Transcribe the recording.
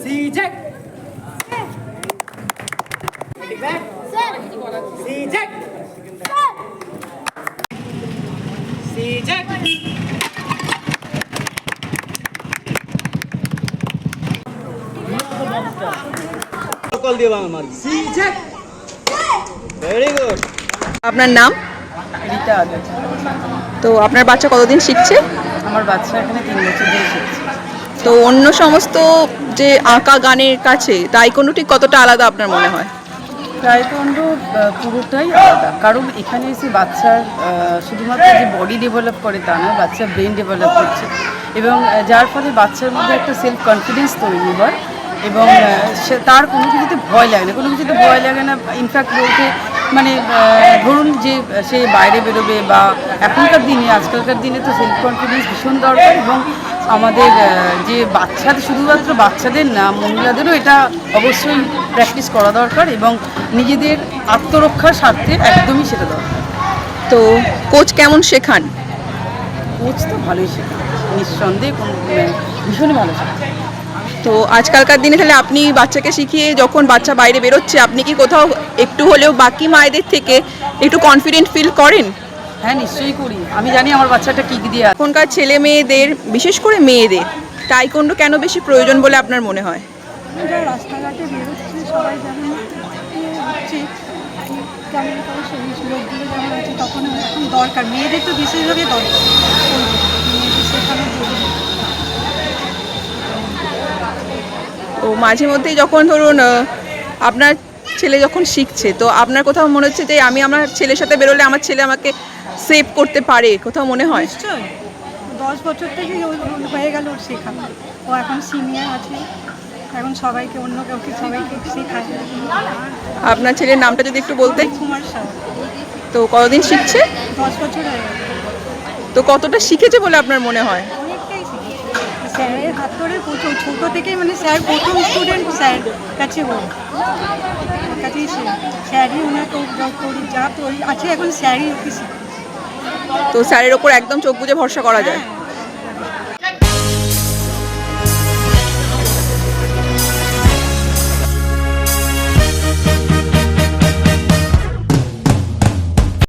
CJ. Back. CJ. CJ. Call দিয়ে বাংলা মার CJ. Very good. আপনার নাম? রিতা আদর। তো আপনার বাচ্চা কতদিন শিখছে? আমার বাচ্চা এখানে 3 বছর ধরে শিখছে। তো অন্য সমস্ত যে আঁকা গানের কাছে তাইকোন্ডো ঠিক কতটা আলাদা আপনার মনে হয়? তাইকোন্ডো পুরোটাই আলাদা, কারণ এখানে এসে বাচ্চার শুধুমাত্র যে বডি ডেভেলপ করে তা নয়, বাচ্চা ব্রেন ডেভেলপ করছে এবং যার ফলে বাচ্চার মধ্যে একটা সেলফ কনফিডেন্স তৈরি হয় এবং সে তার কোনো কিছুতে ভয় লাগে না, কোনো কিছুতে ভয় লাগে না। ইনফ্যাক্ট বলতে মানে ধরুন যে সে বাইরে বেরোবে বা এখনকার দিনে আজকালকার দিনে তো সেলফ কনফিডেন্স ভীষণ দরকার এবং আমাদের যে বাচ্চাদের, শুধুমাত্র বাচ্চাদের না মহিলাদেরও এটা অবশ্যই প্র্যাকটিস করা দরকার এবং নিজেদের আত্মরক্ষার স্বার্থে একদমই সেটা দরকার। তো কোচ কেমন শেখান? কোচ তো ভালোই শেখায়, নিঃসন্দেহে কোনো ভীষণই ভালো শেখায়। তো আজকালকার দিনে তাহলে আপনি বাচ্চাকে শিখিয়ে যখন বাচ্চা বাইরে বেরোচ্ছে আপনি কি কোথাও একটু হলেও বাকি মায়েদের থেকে একটু কনফিডেন্ট ফিল করেন? হ্যাঁ, নিশ্চয়ই করি। আমি জানি আমার বাচ্চাটা কী দিয়ে আছে। এখনকার ছেলে মেয়েদের, বিশেষ করে মেয়েদের তাইকোন্ডো কেন বেশি প্রয়োজন বলে আপনার মনে হয়? যারা রাস্তাঘাটে বেরোচ্ছে সবাই যেমন হচ্ছে কেমন করে সেই লোকগুলো যেমন আছে, তখন এখন দরকার, মেয়েদের তো বিশেষভাবে দরকার, মেয়েদের শেখানোর জরুরি। তো মাঝে মধ্যেই যখন ধরুন আপনার ছেলে যখন শিখছে, তো আপনার কোথাও মনে হচ্ছে যে আমি আমার ছেলের সাথে বেরোলে আমার ছেলে আমাকে সেভ করতে পারে, কোথাও মনে হয়? নিশ্চয়ই 10 বছর থেকেই হয়ে গেল ওর শেখা, ও এখন সিনিয়র আছে, এখন সবাইকে অন্য কাউকে সবাইকে শেখায়। আপনার ছেলের নামটা যদি একটু বলতেন। কুমার সাহা। তো কতদিন শিখছে? 10 বছর হয়ে গেল। তো কতটা শিখেছে বলে আপনার মনে হয়? অনেকটাই শিখেছে স্যারের হাত ধরে, প্রচুর ছোটো থেকেই, মানে স্যার প্রথম স্টুডেন্ট স্যার কাছে ও কাছেই স্যারই ওনাকে যা তৈরি আছে এখন স্যারই ওকে শিখে। তো স্যারের ওপর একদম চোখ বুজে ভরসা করা যায়।